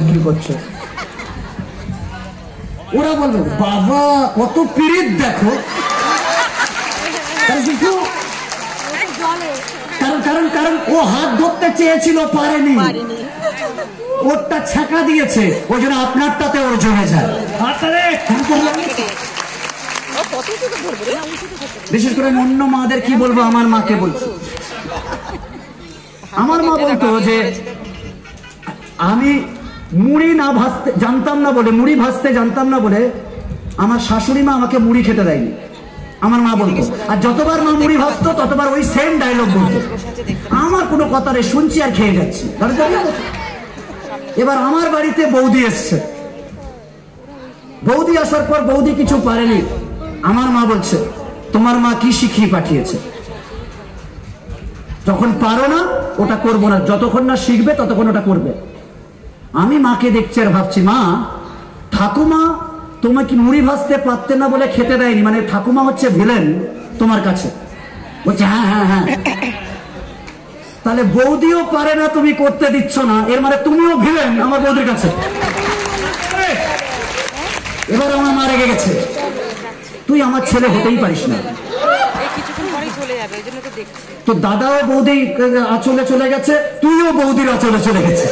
কি করছে ওরা বলবে বাবা কত পীড়িত দেখো। কারণ কারণ কারণ ও হাত ধরতে চেয়েছিল পারেনি, ওরটা ছ্যাঁকা দিয়েছে, ওই জন্য আপনারটাতে ওর জমে যায়। বিশেষ করে অন্য মাদের কি বলবো, আমার মাকে বলছি। আমার মা বলতো যে আমি মুড়ি না ভাজতে জানতাম না বলে, মুড়ি ভাজতে জানতাম না বলে আমার শাশুড়ি মা আমাকে মুড়ি খেতে দেয়নি। আমার মা বলতো, আর যতবার মা মুড়ি ভাজতো ততবার ওই সেম ডায়লগ বলতো। আমার কোনো কথা নেই, শুনছি আর খেয়ে যাচ্ছি। এবার আমার বাড়িতে বৌদি এসছে, বৌদি আসার পর বৌদি কিছু পারেনি। আমার মা বলছে তোমার মা কি শিখিয়ে পাঠিয়েছে, যখন পারো না ওটা করবো না, যতক্ষণ না শিখবে ততক্ষণ ওটা করবে। আমি মাকে দেখছি আর ভাবছি, মা ঠাকুমা তোমাকে মুড়ি ভাজতে পারতে না বলে খেতে দেয়নি, মানে ঠাকুমা হচ্ছে ভিলেন তোমার কাছে। বলছে হ্যাঁ হ্যাঁ হ্যাঁ, তাহলে বৌদিও পারে না তুমি করতে দিচ্ছ না, এর মানে তুমিও ভিলেন আমার বৌদির কাছে। এবার আমার মা রেগে গেছে, তুই আমার ছেলে হতেই পারিস না। তো দাদাও বৌদি আঁচলে চলে গেছে, তুইও বৌদির আঁচলে চলে গেছে।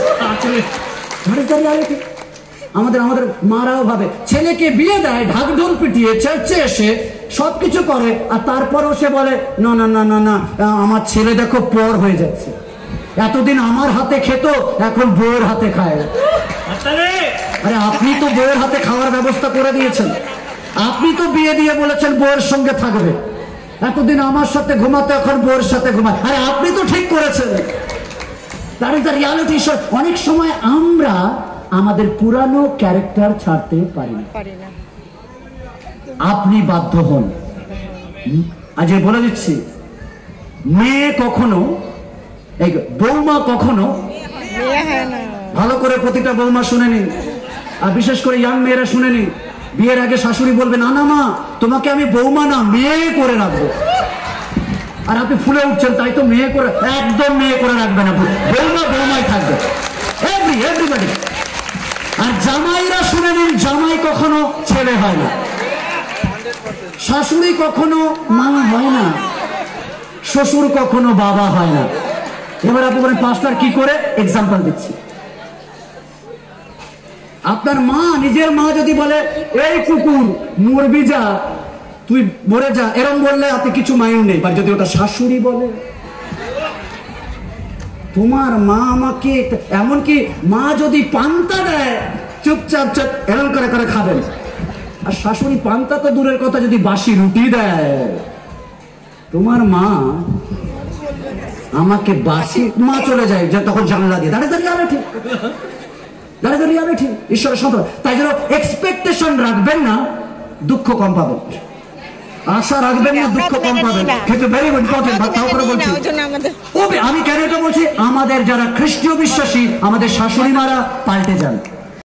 আমাদের আমাদের মারাও ভাবে ছেলেকে বিয়ে দেয় ঢাকঢোল পিটিয়ে, চার্চে এসে সবকিছু করে, আর তারপরও সে বলে না না না না না আমার ছেলে দেখো পর হয়ে যাচ্ছে, এতদিন আমার হাতে খেত এখন বউয়ের হাতে খায়। আরে আপনি তো বউয়ের হাতে খাওয়ার ব্যবস্থা করে দিয়েছেন, আপনি তো বিয়ে দিয়ে বলেছেন বউয়ের সঙ্গে থাকবে, এতদিন আমার সাথে ঘুমাতো এখন বউয়ের সাথে ঘুমায়, আরে আপনি তো ঠিক করেছেন। That is the reality. অনেক সময় আমরা আমাদের পুরানো ক্যারেক্টার ছাড়তে পারি না, আপনি বাধ্য হন। আজ বলে দিচ্ছি, মেয়ে কখনো এই বৌমা কখনো, ভালো করে প্রতিটা বৌমা শুনে নিন, আর বিশেষ করে ইয়াং মেয়েরা শুনে নিন, বিয়ের আগে শাশুড়ি বলবে না না মা তোমাকে আমি বৌমা না মেয়ে করে রাখবো, আর আপনি ফুলে উঠছেন তাই তো মেয়ে করে, একদম মেয়ে করে রাখবেন, আপনি বৌমা বৌমাই থাকবে এভরিবডি। আর জামাইরা শুনে নিন, জামাই কখনো ছেলে হয় না, শাশুড়ি কখনো মা হয় না, শ্বশুর কখনো বাবা হয় না। এবার আপনি বলেন পাঁচটার কি করে, এক্সাম্পল দিচ্ছি। আপনার মা, নিজের মা যদি বলে এই কুকুর মরবি যা, তুই মরে যা, এরম বললে আপনি কিছু মাইন্ড নেই, বা যদি ওটা শাশুড়ি বলে, তোমার মা আমাকে, এমনকি মা যদি পান্তা দেয় চুপচাপ চুপ এরম করে করে খাবেন, আর শাশুড়ি পান্তা তো দূরের কথা যদি বাসি রুটি দেয়, তোমার মা আমাকে বাসি, মা চলে যায় তখন জানলা দিয়ে, দাঁড়িয়ে দাঁড়িয়ে আরে ঠিক দাঁড়িয়ে দাঁড়িয়ে আরে ঠিক ঈশ্বরের সম্পদ। তাই জন্য এক্সপেকটেশন রাখবেন না, দুঃখ কম পাবেন, আশা রাখবেন না, দুঃখ কম পাবেন। কিন্তু ভেরি ইম্পর্টেন্ট, তাও করে বলছি, আমি কেন এটা বলছি, আমাদের যারা খ্রিস্টীয় বিশ্বাসী আমাদের শাশুড়ি মারা পাল্টে যান।